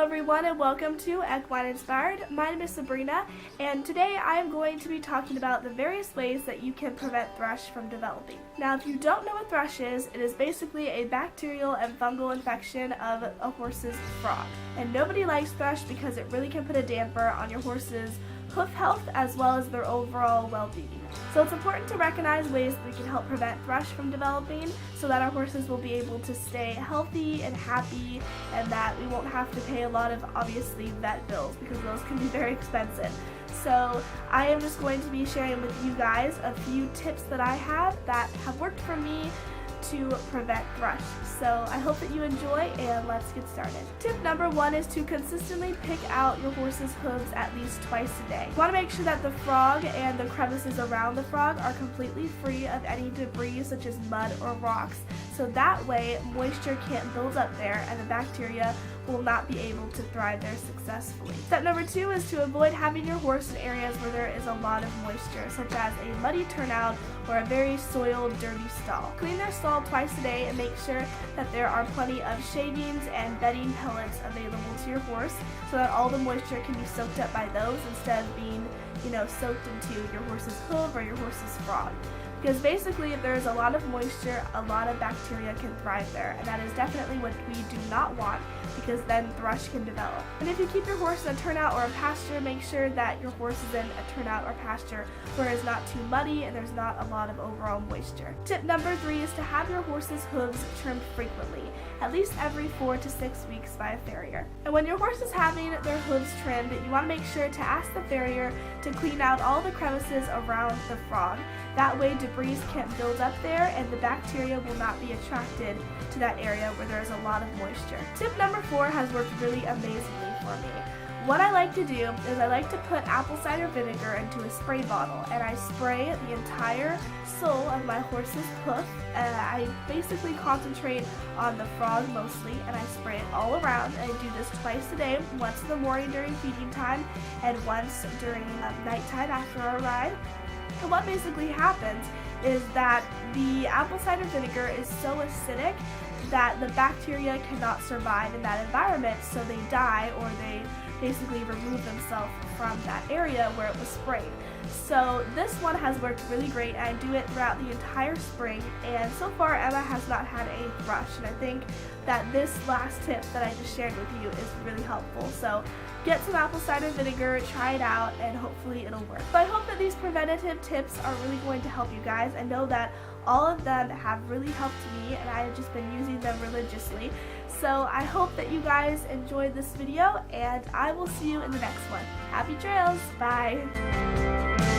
Hello everyone and welcome to Equine Inspired. My name is Sabrina and today I am going to be talking about the various ways that you can prevent thrush from developing. Now if you don't know what thrush is, it is basically a bacterial and fungal infection of a horse's frog. And nobody likes thrush because it really can put a damper on your horse's hoof health as well as their overall well-being. So it's important to recognize ways that we can help prevent thrush from developing so that our horses will be able to stay healthy and happy and that we won't have to pay a lot of obviously vet bills because those can be very expensive. So I am just going to be sharing with you guys a few tips that I have that have worked for me to prevent thrush. So I hope that you enjoy and let's get started. Tip number one is to consistently pick out your horse's hooves at least twice a day. You want to make sure that the frog and the crevices around the frog are completely free of any debris such as mud or rocks. So that way moisture can't build up there and the bacteria will not be able to thrive there successfully. Step number two is to avoid having your horse in areas where there is a lot of moisture, such as a muddy turnout or a very soiled, dirty stall. Clean their stall twice a day and make sure that there are plenty of shavings and bedding pellets available to your horse so that all the moisture can be soaked up by those instead of being, soaked into your horse's hoof or your horse's frog. Because basically if there is a lot of moisture, a lot of bacteria can thrive there, and that is definitely what we do not want because then thrush can develop. And if you keep your horse in a turnout or a pasture, make sure that your horse is in a turnout or pasture where it's not too muddy and there's not a lot of overall moisture. Tip number three is to have your horse's hooves trimmed frequently, at least every 4 to 6 weeks by a farrier. And when your horse is having their hooves trimmed, you want to make sure to ask the farrier to clean out all the crevices around the frog. That way debris can't build up there and the bacteria will not be attracted to that area where there is a lot of moisture. Tip number four has worked really amazingly for me. What I like to do is I like to put apple cider vinegar into a spray bottle and I spray the entire sole of my horse's hoof. I basically concentrate on the frog mostly and I spray it all around, and I do this twice a day, once in the morning during feeding time and once during nighttime after our ride. And what basically happens is that the apple cider vinegar is so acidic that the bacteria cannot survive in that environment, so they die or they basically remove themselves from that area where it was sprayed. So this one has worked really great and I do it throughout the entire spring, and so far Emma has not had a thrush, and I think that this last tip that I just shared with you is really helpful. So get some apple cider vinegar, try it out, and hopefully it'll work. So I hope that these preventative tips are really going to help you guys. I know that all of them have really helped me and I have just been using them religiously. So I hope that you guys enjoyed this video and I will see you in the next one. Happy trails! Bye!